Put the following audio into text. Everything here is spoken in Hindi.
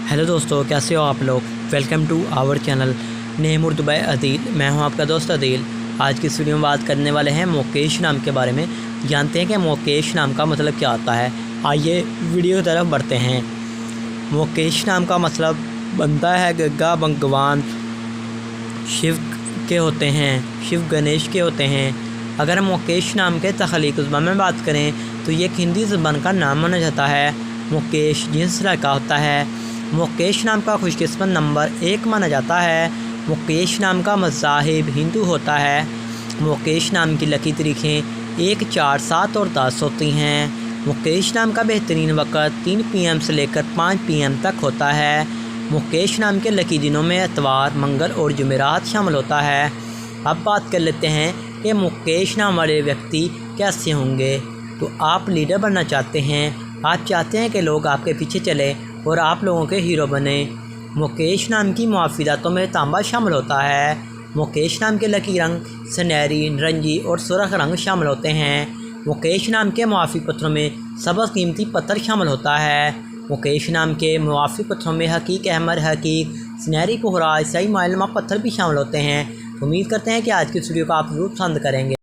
हेलो दोस्तों, कैसे हो आप लोग। Welcome to our channel name Urdu by Adeel. मैं हूं आपका दोस्त अदील। आज की इस वीडियो में बात करने वाले हैं मुकेश नाम के बारे में। जानते हैं कि मुकेश नाम का मतलब क्या होता है। आइए वीडियो की तरफ बढ़ते हैं। मुकेश नाम का मतलब बनता है गग्गा भगवान शिव के होते हैं, शिव गणेश के होते हैं। अगर हम मुकेश नाम के तख्लीक ज़बान में बात करें तो ये एक हिंदी ज़बान का नाम माना जाता है। मुकेश जिन्स का होता है। मुकेश नाम का खुशकिस्मत नंबर 1 माना जाता है। मुकेश नाम का मज़ाहिब हिंदू होता है। मुकेश नाम की लकी तारीखें 1, 4, 7 और 10 होती हैं। मुकेश नाम का बेहतरीन वक़्त 3 PM से लेकर 5 PM तक होता है। मुकेश नाम के लकी दिनों में इतवार, मंगल और जुमेरात शामिल होता है। अब बात कर लेते हैं कि मुकेश नाम वाले व्यक्ति कैसे होंगे। तो आप लीडर बनना चाहते हैं, आप चाहते हैं कि लोग आपके पीछे चले और आप लोगों के हीरो बने। मुकेश नाम की मुआफ़िदातों में तांबा शामिल होता है। मुकेश नाम के लकी रंग सुनहरी, नारंगी और सुर्ख रंग शामिल होते हैं। मुकेश नाम के मुआफ़ी पत्थरों में सबसे कीमती पत्थर शामिल होता है। मुकेश नाम के मुआफ़ी पत्थरों में हकीक, अहमर, हकीक, सुनहरी कोहरा, ईसाई माइलमा पत्थर भी शामिल होते हैं। उम्मीद करते हैं कि आज की इस वीडियो को आप ज़रूर पसंद करेंगे।